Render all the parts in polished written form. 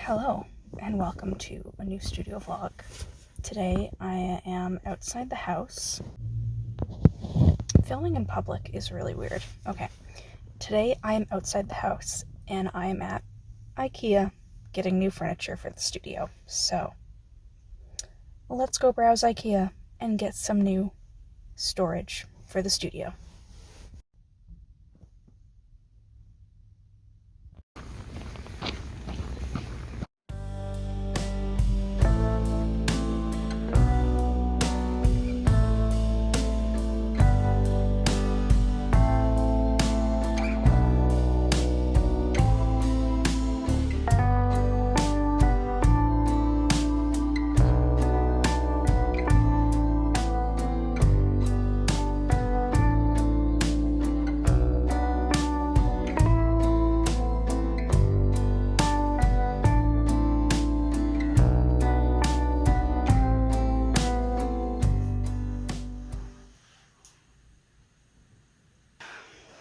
Hello, and welcome to a new studio vlog. Today I am outside the house. Filming in public is really weird. Okay, today I am outside the house and I am at Ikea getting new furniture for the studio. So let's go browse Ikea and get some new storage for the studio.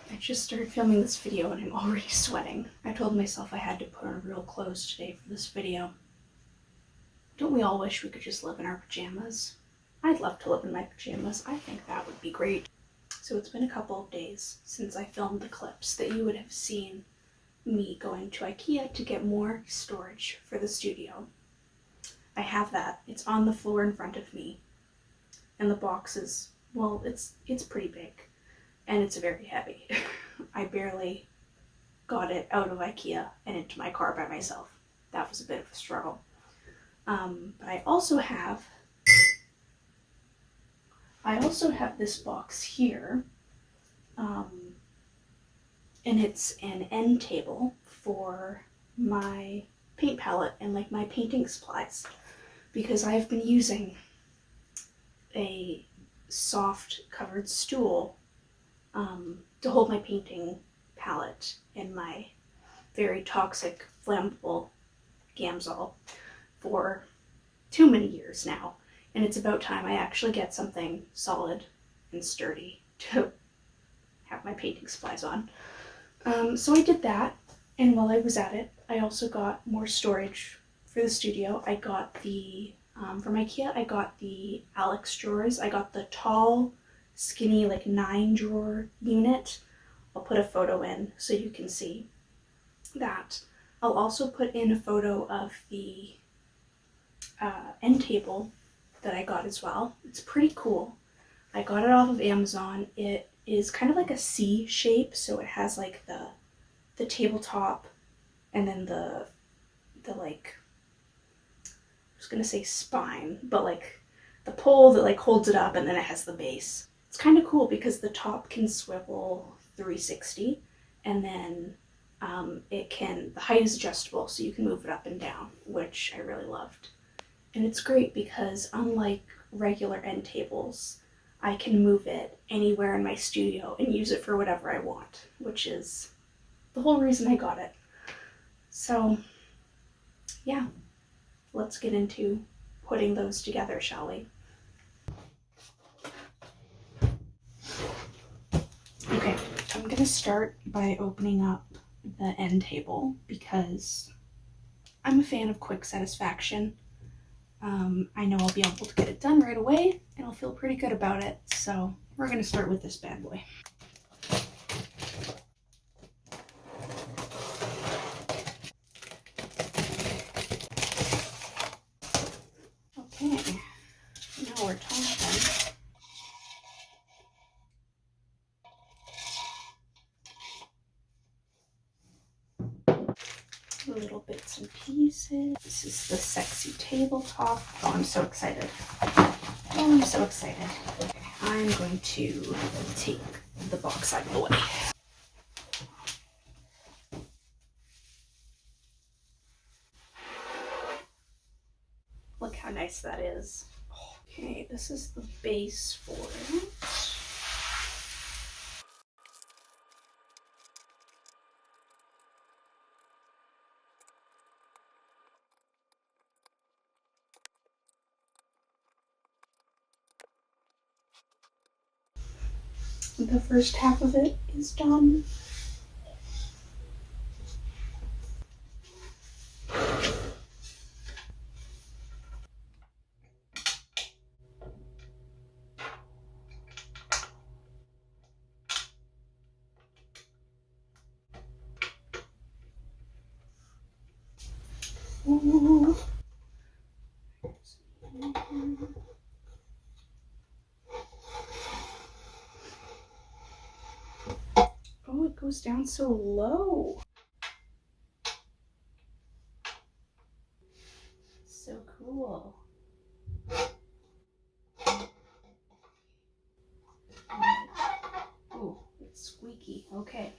I just started filming this video and I'm already sweating. I told myself I had to put on real clothes today for this video. Don't we all wish we could just live in our pajamas? I'd love to live in my pajamas. I think that would be great. So it's been a couple of days since I filmed the clips that you would have seen me going to Ikea to get more storage for the studio. I have that. It's on the floor in front of me. And the box is, well, it's pretty big. And it's very heavy. I barely got it out of Ikea and into my car by myself. That was a bit of a struggle. But I also have this box here, and it's an end table for my paint palette and like my painting supplies, because I've been using a soft covered stool to hold my painting palette and my very toxic, flammable Gamsol for too many years now. And it's about time I actually get something solid and sturdy to have my painting supplies on. So I did that, and while I was at it, I also got more storage for the studio. I got from Ikea, I got the Alex drawers. I got the tall, skinny, like 9-drawer unit. I'll put a photo in so you can see that. I'll also put in a photo of the end table that I got as well. It's pretty cool. I got it off of Amazon. It is kind of like a C shape, so it has like the tabletop and then the like, I was gonna say spine, but like the pole that like holds it up, and then it has the base. It's kind of cool because the top can swivel 360, and then the height is adjustable, so you can move it up and down, which I really loved. And it's great because unlike regular end tables, I can move it anywhere in my studio and use it for whatever I want, which is the whole reason I got it. So yeah, let's get into putting those together, shall we? Okay, I'm gonna start by opening up the end table because I'm a fan of quick satisfaction. I know I'll be able to get it done right away and I'll feel pretty good about it. So we're gonna start with this bad boy. Okay, now we're talking. Little bits and pieces. This is the sexy tabletop. Oh, I'm so excited. Oh, I'm so excited. Okay, I'm going to take the box out of the way. Look how nice that is. Okay, this is the base for it. The first half of it is done. Ooh. Oh, it goes down so low. So cool. Oh, it's squeaky. Okay.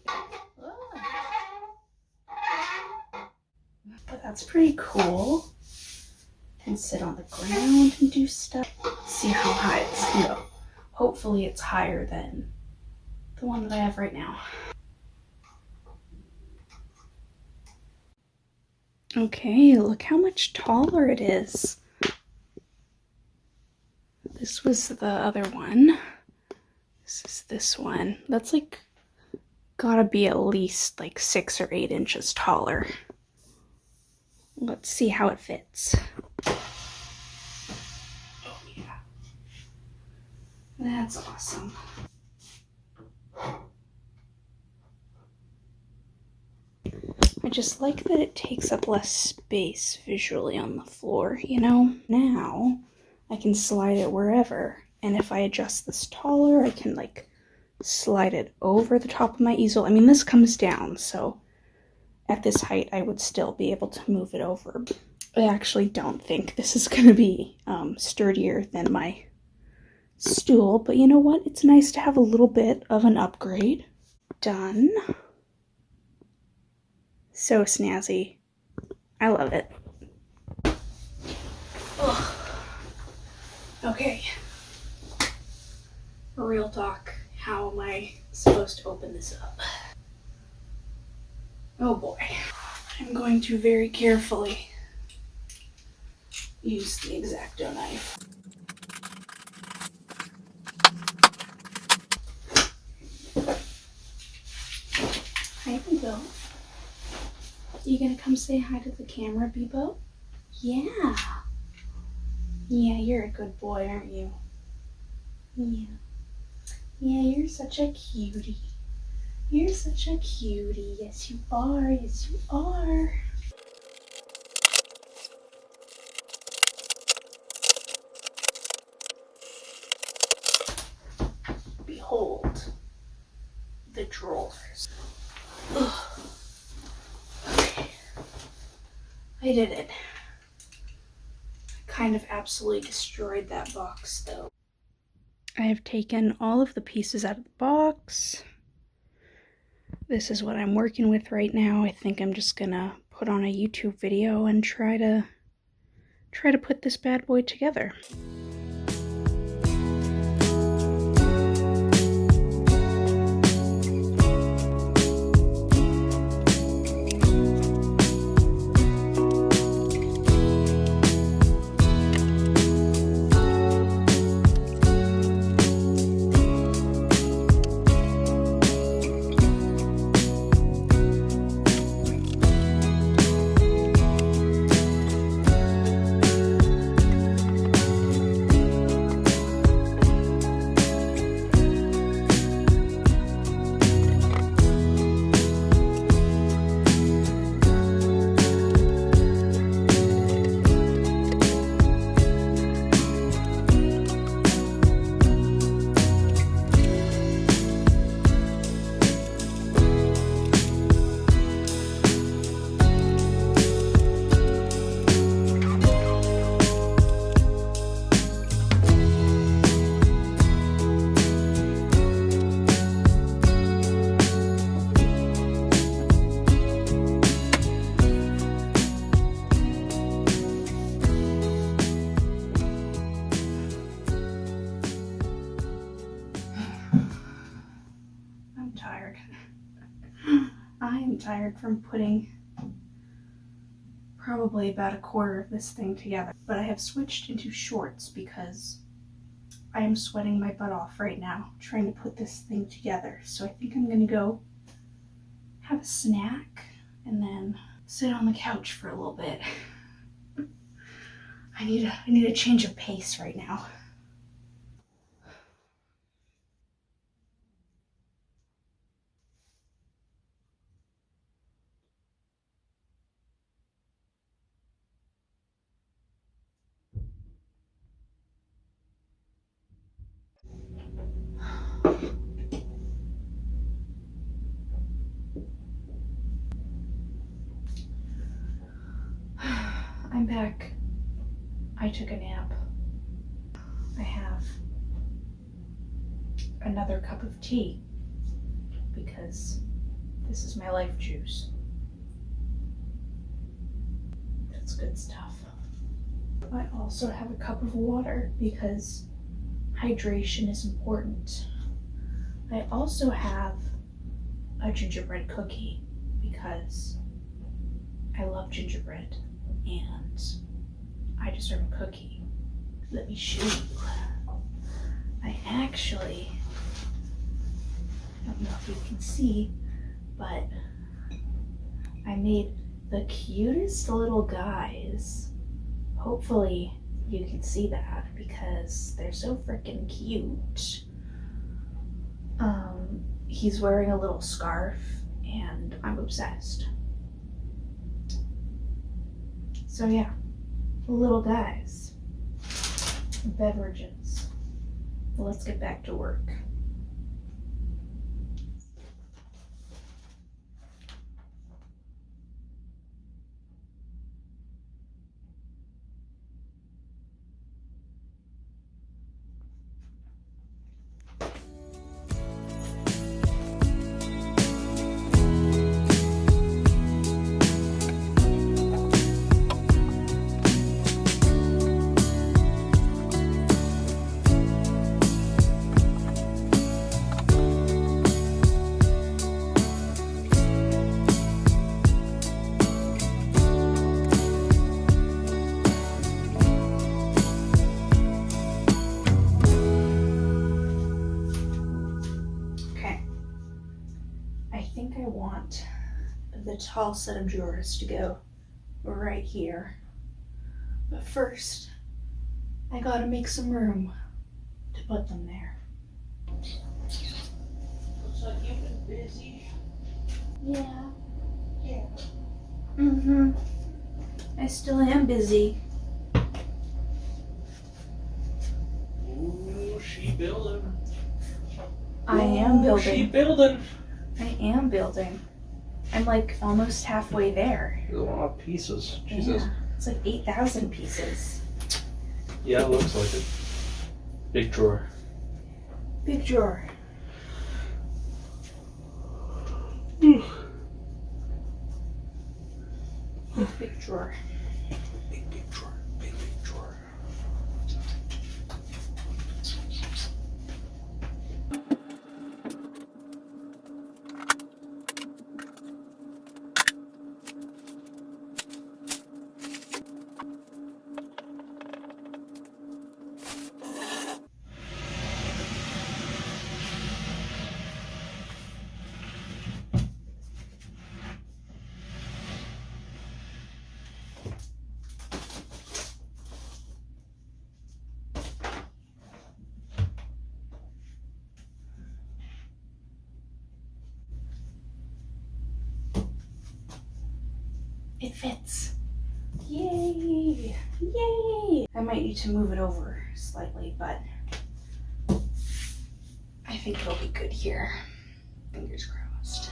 But that's pretty cool. Can sit on the ground and do stuff. Let's see how high this can go. Hopefully it's higher than the one that I have right now. Okay, look how much taller it is. This was the other one. This is this one. That's like gotta be at least like 6 or 8 inches taller. Let's see how it fits. Oh yeah. That's awesome. I just like that it takes up less space visually on the floor, you know? Now I can slide it wherever, and if I adjust this taller, I can like slide it over the top of my easel. I mean, this comes down, so at this height I would still be able to move it over. I actually don't think this is going to be sturdier than my stool, but you know what? It's nice to have a little bit of an upgrade. Done. So snazzy. I love it. Ugh. Okay. Real talk. How am I supposed to open this up? Oh boy. I'm going to very carefully use the X-Acto knife. Hi, Bebo. You gonna come say hi to the camera, Bebo? Yeah. Yeah, you're a good boy, aren't you? Yeah. Yeah, you're such a cutie. You're such a cutie. Yes, you are. Yes, you are. Behold the drawers. Ugh. Okay. I did it. I kind of absolutely destroyed that box, though. I have taken all of the pieces out of the box. This is what I'm working with right now. I think I'm just gonna put on a YouTube video and try to put this bad boy together. I'm tired. I am tired from putting probably about a quarter of this thing together. But I have switched into shorts because I am sweating my butt off right now trying to put this thing together. So I think I'm gonna go have a snack and then sit on the couch for a little bit. I need a change of pace right now. I'm back. I took a nap. I have another cup of tea because this is my life juice. That's good stuff. I also have a cup of water because hydration is important. I also have a gingerbread cookie because I love gingerbread and I deserve a cookie. Let me show you. I actually, I don't know if you can see, but I made the cutest little guys. Hopefully you can see that because they're so freaking cute. He's wearing a little scarf and I'm obsessed. So yeah, little guys, beverages. Well, let's get back to work. I want the tall set of drawers to go right here. But first, I gotta make some room to put them there. Looks like you've been busy. Yeah. Yeah. Mm-hmm. I still am busy. Ooh, she building. I am building. She building. I am building. I'm like almost halfway there. There's a lot of pieces. Jesus. Yeah, it's like 8,000 pieces. Yeah, it looks like it. Big drawer. Big drawer. Big drawer. Big drawer. Big drawer. It fits. Yay! Yay! I might need to move it over slightly, but I think it'll be good here. Fingers crossed.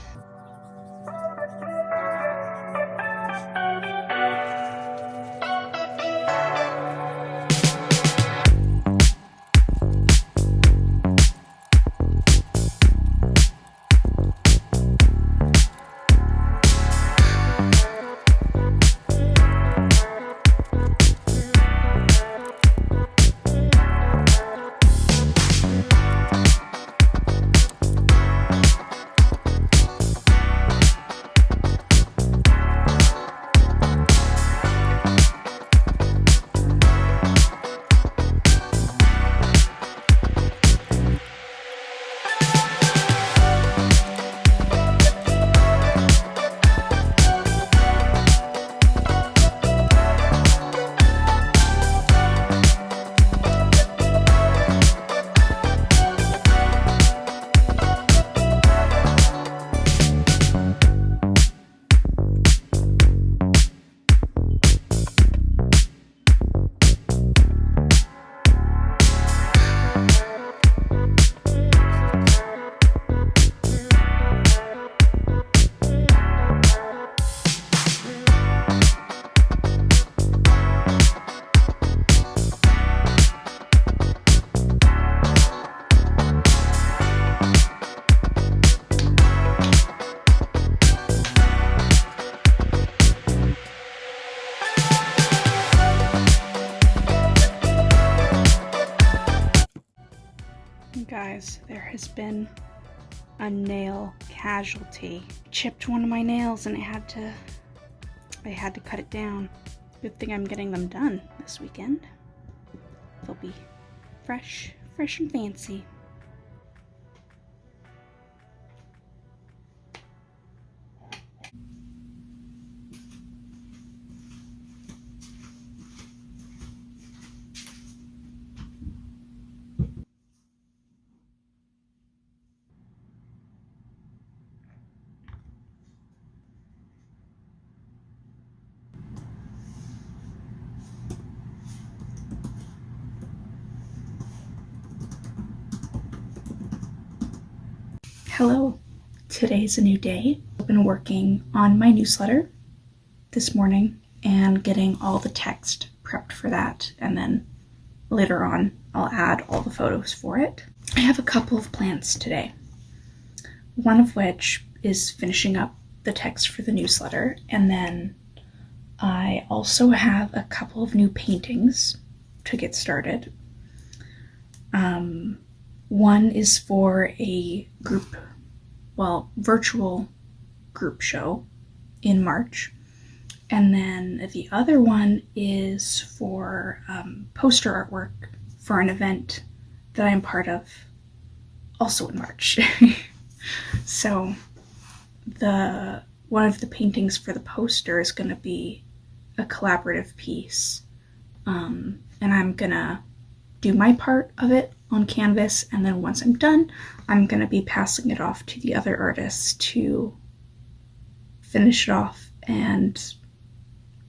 guys, there has been a nail casualty. Chipped one of my nails and I had to cut it down. Good thing I'm getting them done this weekend. They'll be fresh and fancy. Hello, today's a new day. I've been working on my newsletter this morning and getting all the text prepped for that, and then later on I'll add all the photos for it. I have a couple of plans today, one of which is finishing up the text for the newsletter, and then I also have a couple of new paintings to get started. One is for a virtual group show in March. And then the other one is for poster artwork for an event that I'm part of, also in March. So one of the paintings for the poster is going to be a collaborative piece. And I'm going to do my part of it on canvas, and then once I'm done, I'm going to be passing it off to the other artists to finish it off and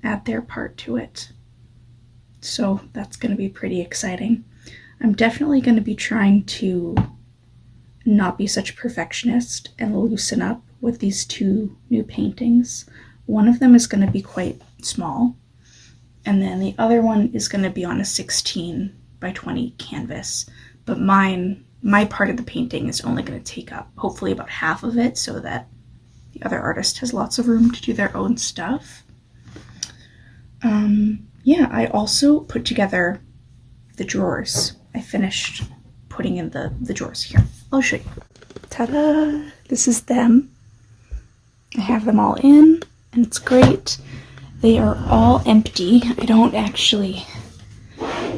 add their part to it. So that's going to be pretty exciting. I'm definitely going to be trying to not be such a perfectionist and loosen up with these two new paintings. One of them is going to be quite small, and then the other one is going to be on a 16 by 20 canvas. But my part of the painting is only going to take up hopefully about half of it, so that the other artist has lots of room to do their own stuff. I also put together the drawers. I finished putting in the drawers. Here, I'll show you. Ta-da! This is them. I have them all in, and it's great. They are all empty. I don't actually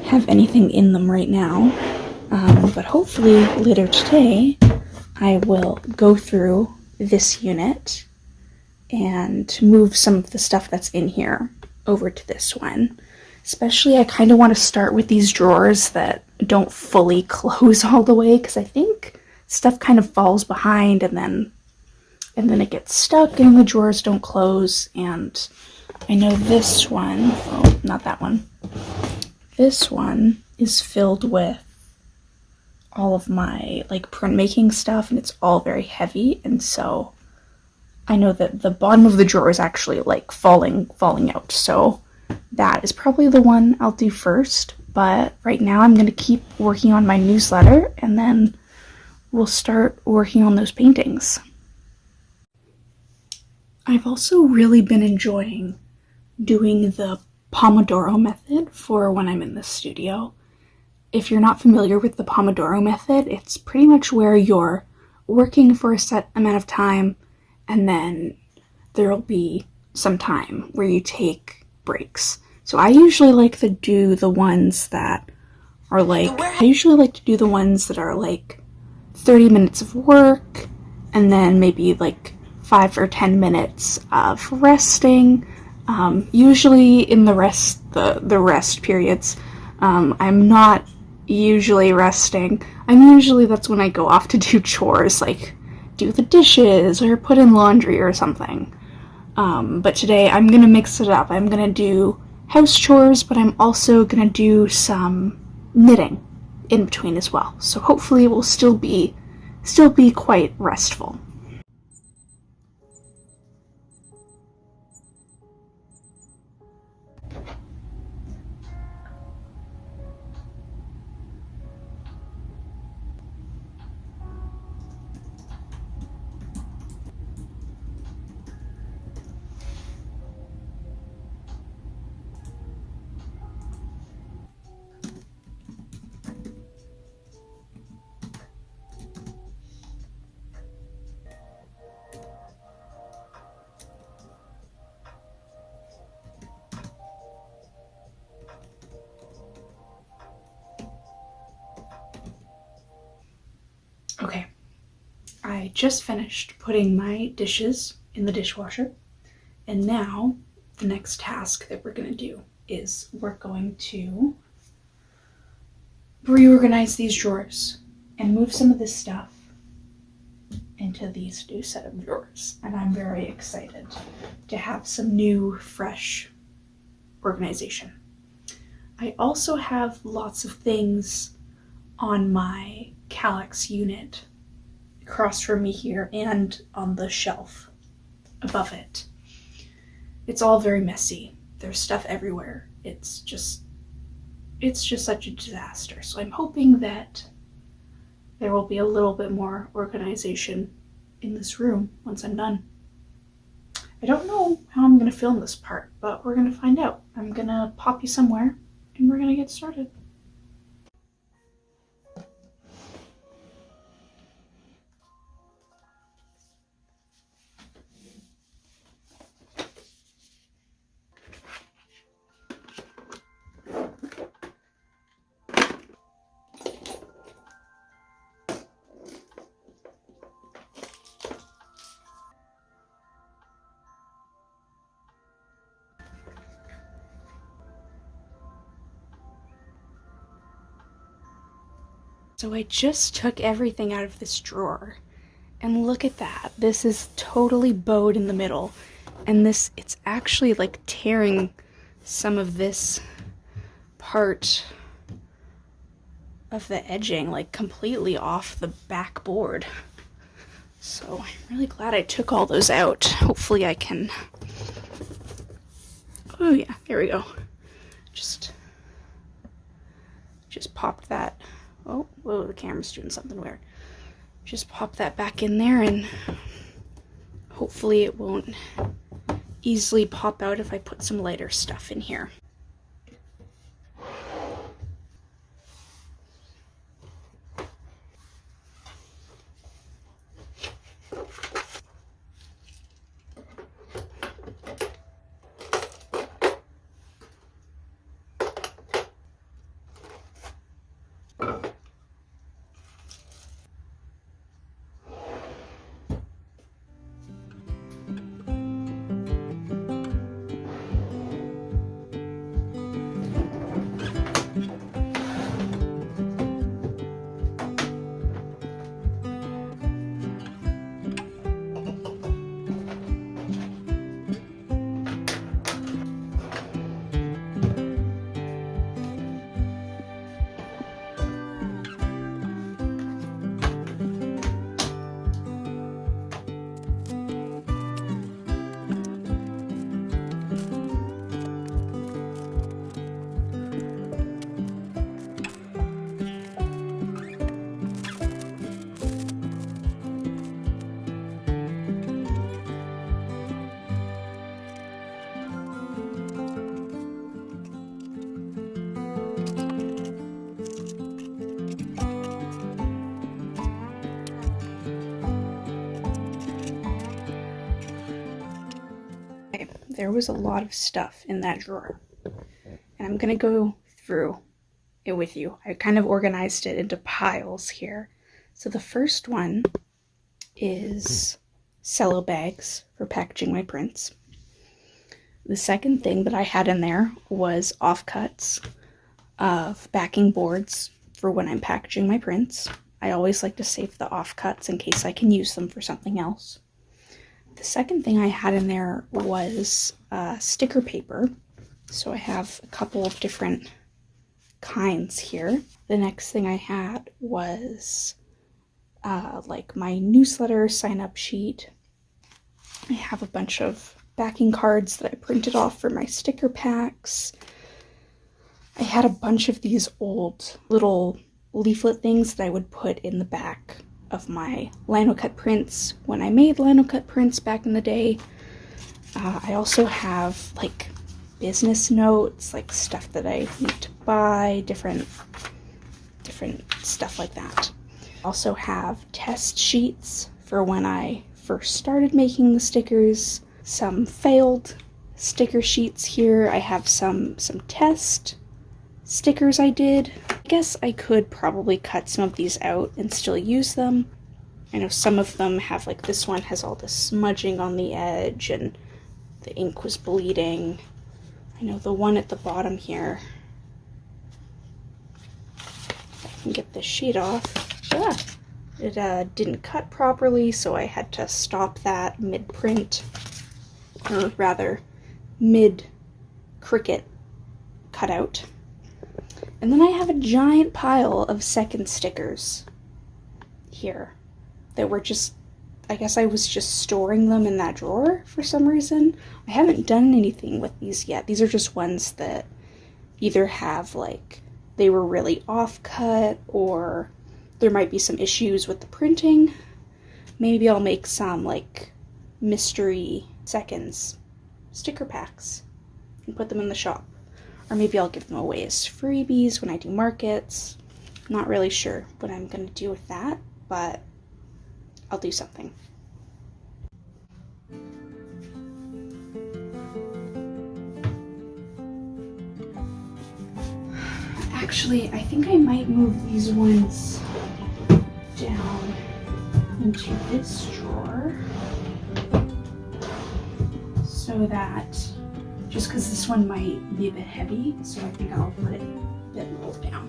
have anything in them right now, but hopefully later today I will go through this unit and move some of the stuff that's in here over to this one. Especially, I kind of want to start with these drawers that don't fully close all the way, because I think stuff kind of falls behind and then it gets stuck and the drawers don't close. And I know this one, oh, not that one. This one is filled with all of my printmaking stuff, and it's all very heavy, and so I know that the bottom of the drawer is actually falling out. So that is probably the one I'll do first. But right now I'm going to keep working on my newsletter, and then we'll start working on those paintings. I've also really been enjoying doing the Pomodoro method for when I'm in the studio. If you're not familiar with the Pomodoro method, it's pretty much where you're working for a set amount of time, and then there'll be some time where you take breaks. So I usually like to do the ones that are 30 minutes of work, and then maybe 5 or 10 minutes of resting. Usually in the rest periods, I'm not usually resting. That's when I go off to do chores, like do the dishes or put in laundry or something. But today I'm gonna mix it up. I'm gonna do house chores, but I'm also gonna do some knitting in between as well. So hopefully it will still be quite restful. I just finished putting my dishes in the dishwasher, and now the next task that we're gonna do is we're going to reorganize these drawers and move some of this stuff into these new set of drawers. And I'm very excited to have some new, fresh organization. I also have lots of things on my Kallax unit across from me here and on the shelf above it. It's all very messy. There's stuff everywhere. It's just such a disaster. So I'm hoping that there will be a little bit more organization in this room once I'm done. I don't know how I'm going to film this part, but we're going to find out. I'm going to pop you somewhere and we're going to get started. So I just took everything out of this drawer, and look at that. This is totally bowed in the middle, and it's actually like tearing some of this part of the edging like completely off the backboard. So I'm really glad I took all those out. Hopefully I can, oh yeah, there we go. Just popped that. Oh, whoa, the camera's doing something weird. Just pop that back in there, and hopefully it won't easily pop out if I put some lighter stuff in here. There was a lot of stuff in that drawer, and I'm gonna go through it with you. I kind of organized it into piles here. So the first one is cello bags for packaging my prints. The second thing that I had in there was offcuts of backing boards for when I'm packaging my prints. I always like to save the offcuts in case I can use them for something else. The second thing I had in there was sticker paper. So I have a couple of different kinds here. The next thing I had was like my newsletter sign-up sheet. I have a bunch of backing cards that I printed off for my sticker packs. I had a bunch of these old little leaflet things that I would put in the back of my linocut prints when I made linocut prints back in the day. I also have like business notes, like stuff that I need to buy, different stuff like that. I also have test sheets for when I first started making the stickers, some failed sticker sheets here. I have some test stickers I did. I guess I could probably cut some of these out and still use them, I know some of them have, like, this one has all this smudging on the edge and the ink was bleeding. I know the one at the bottom here, I can get this sheet off. It didn't cut properly, so I had to stop that mid-print, or rather mid-Cricut cutout. And then I have a giant pile of second stickers here that were just, I guess I was just storing them in that drawer for some reason. I haven't done anything with these yet. These are just ones that either have, like, they were really off-cut, or there might be some issues with the printing. Maybe I'll make some, like, mystery seconds sticker packs and put them in the shop. Or maybe I'll give them away as freebies when I do markets. Not really sure what I'm going to do with that, but I'll do something. Actually, I think I might move these ones down into this drawer so that, just because this one might be a bit heavy, so I think I'll put it a bit lower down.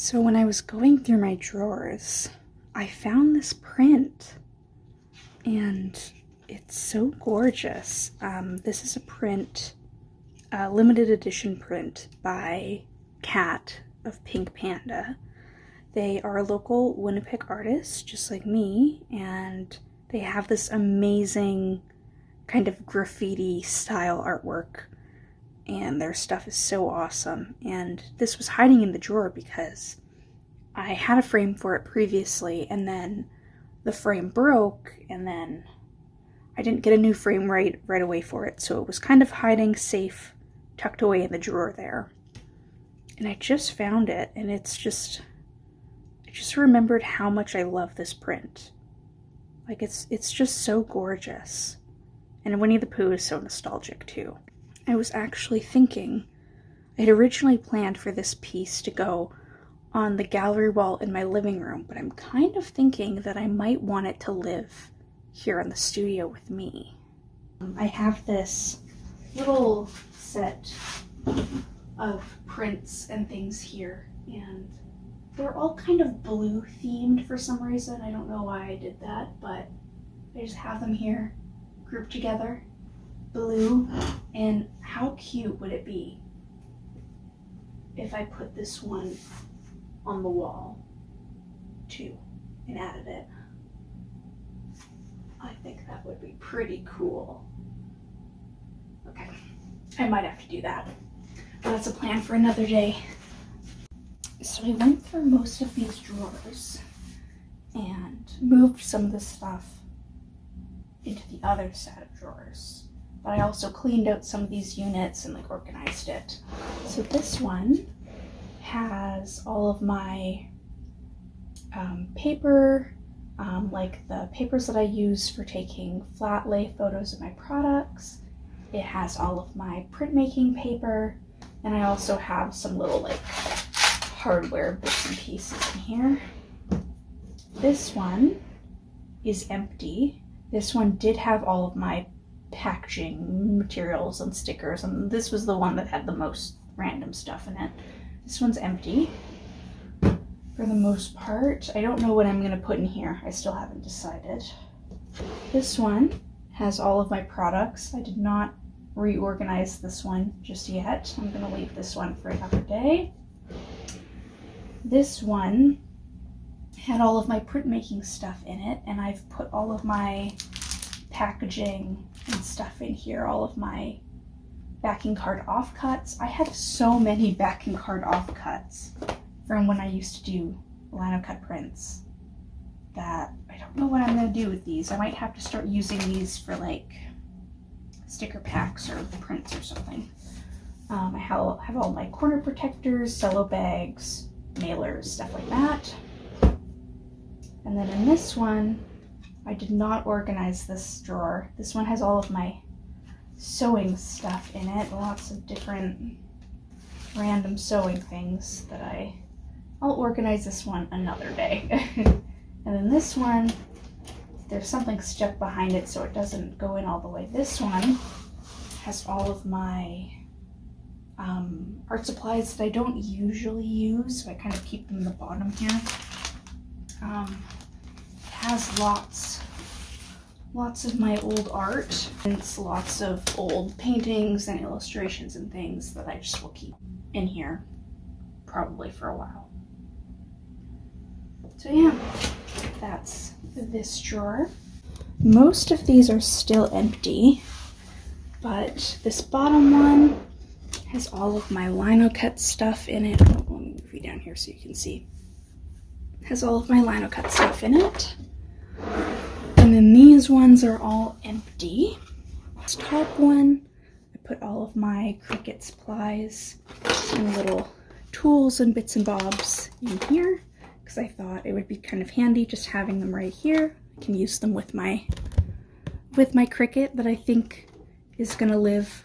So when I was going through my drawers, I found this print, and it's so gorgeous. This is a print, a limited edition print by Kat of Pink Panda. They are a local Winnipeg artist, just like me, and they have this amazing kind of graffiti style artwork, and their stuff is so awesome. And this was hiding in the drawer because I had a frame for it previously, and then the frame broke, and then I didn't get a new frame right away for it, so it was kind of hiding safe, tucked away in the drawer there. And I just found it, and I just remembered how much I love this print. Like, it's just so gorgeous. And Winnie the Pooh is so nostalgic too. I was actually thinking, I had originally planned for this piece to go on the gallery wall in my living room, but I'm kind of thinking that I might want it to live here in the studio with me. I have this little set of prints and things here, and they're all kind of blue themed for some reason. I don't know why I did that, but I just have them here grouped together, blue. And how cute would it be if I put this one on the wall too and added it? I think that would be pretty cool. Okay, I might have to do that, but that's a plan for another day. So I went through most of these drawers and moved some of the stuff into the other set of drawers, but I also cleaned out some of these units and like organized it. So this one has all of my paper, like the papers that I use for taking flat lay photos of my products. It has all of my printmaking paper, and I also have some little like hardware bits and pieces in here. This one is empty. This one did have all of my packaging materials and stickers, and this was the one that had the most random stuff in it. This one's empty for the most part. I don't know what I'm going to put in here. I still haven't decided. This one has all of my products. I did not reorganize this one just yet. I'm going to leave this one for another day. This one had all of my printmaking stuff in it, and I've put all of my packaging and stuff in here, all of my backing card offcuts. I have so many backing card offcuts from when I used to do lino cut prints that I don't know what I'm going to do with these. I might have to start using these for like sticker packs or prints or something. I have all my corner protectors, cello bags, mailers, stuff like that. And then in this one, I did not organize this drawer. This one has all of my sewing stuff in it, lots of different random sewing things that I'll organize this one another day. And then this one, there's something stuck behind it so it doesn't go in all the way. This one has all of my art supplies that I don't usually use, so I kind of keep them in the bottom here. It has lots of my old art, and it's lots of old paintings and illustrations and things that I just will keep in here probably for a while. So yeah, that's this drawer. Most of these are still empty, but this bottom one has all of my lino cut stuff in it. Let me move you down here so you can see. It has all of my lino cut stuff in it. And then these ones are all empty. This top one, I put all of my Cricut supplies and little tools and bits and bobs in here because I thought it would be kind of handy just having them right here. I can use them with my Cricut that I think is gonna live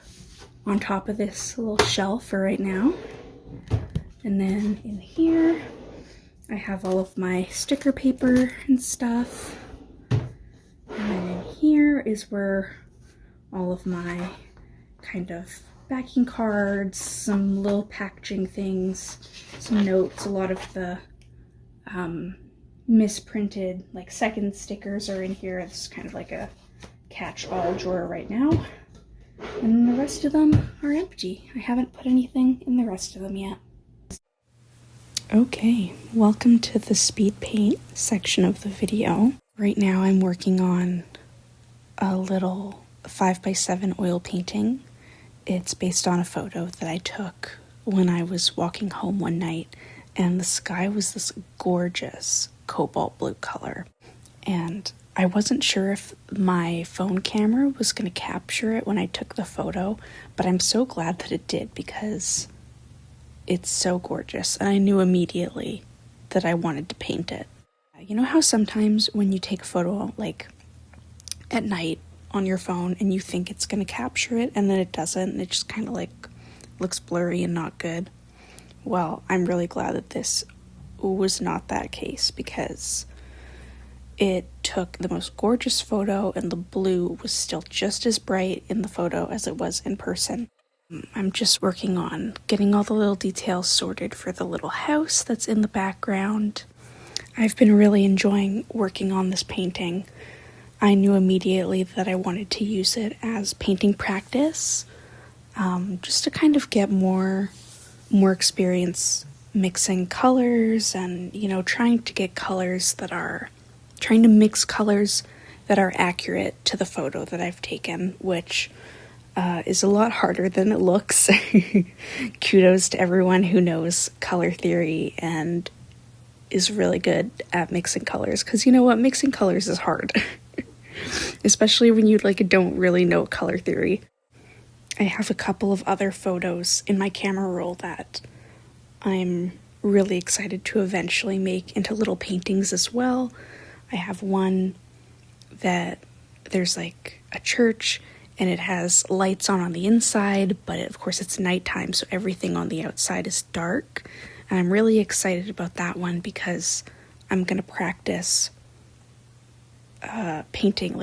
on top of this little shelf for right now. And then in here, I have all of my sticker paper and stuff. And then in here is where all of my kind of backing cards, some little packaging things, some notes, a lot of the misprinted like second stickers are in here. It's kind of like a catch-all drawer right now. And then the rest of them are empty. I haven't put anything in the rest of them yet. Okay, welcome to the speed paint section of the video. Right now I'm working on a little 5x7 oil painting. It's based on a photo that I took when I was walking home one night, and the sky was this gorgeous cobalt blue color. And I wasn't sure if my phone camera was going to capture it when I took the photo, but I'm so glad that it did because it's so gorgeous, and I knew immediately that I wanted to paint it. You know how sometimes when you take a photo, like at night on your phone, and you think it's going to capture it, and then it doesn't, and it just kind of like looks blurry and not good? Well, I'm really glad that this was not that case because it took the most gorgeous photo, and the blue was still just as bright in the photo as it was in person. I'm just working on getting all the little details sorted for the little house that's in the background. I've been really enjoying working on this painting. I knew immediately that I wanted to use it as painting practice, just to kind of get more experience mixing colors and, you know, trying to mix colors that are accurate to the photo that I've taken, which is a lot harder than it looks. Kudos to everyone who knows color theory and is really good at mixing colors, because you know what, mixing colors is hard. Especially when you don't really know color theory. I have a couple of other photos in my camera roll that I'm really excited to eventually make into little paintings as well. I have one that there's like a church and it has lights on the inside, but of course it's nighttime, so everything on the outside is dark. And I'm really excited about that one because I'm gonna practice painting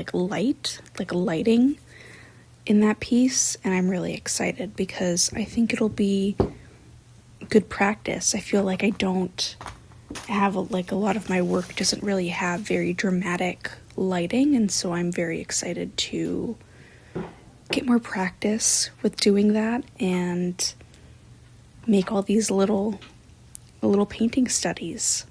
lighting in that piece, and I'm really excited because I think it'll be good practice. I feel like I don't have a lot of my work doesn't really have very dramatic lighting, and so I'm very excited to get more practice with doing that and make all these little painting studies.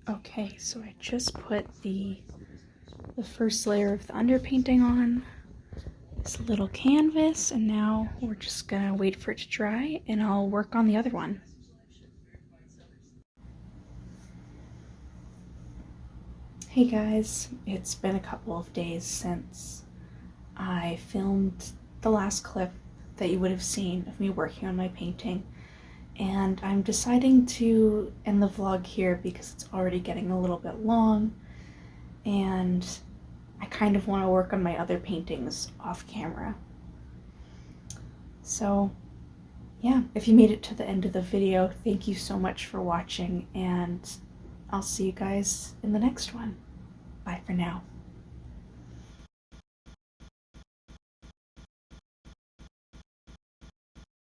Okay, so I just put the first layer of the underpainting on this little canvas, and now we're just gonna wait for it to dry and I'll work on the other one. Hey guys, it's been a couple of days since I filmed the last clip that you would have seen of me working on my painting, and I'm deciding to end the vlog here because it's already getting a little bit long and I kind of want to work on my other paintings off camera. So yeah, if you made it to the end of the video, thank you so much for watching, and I'll see you guys in the next one. Bye for now.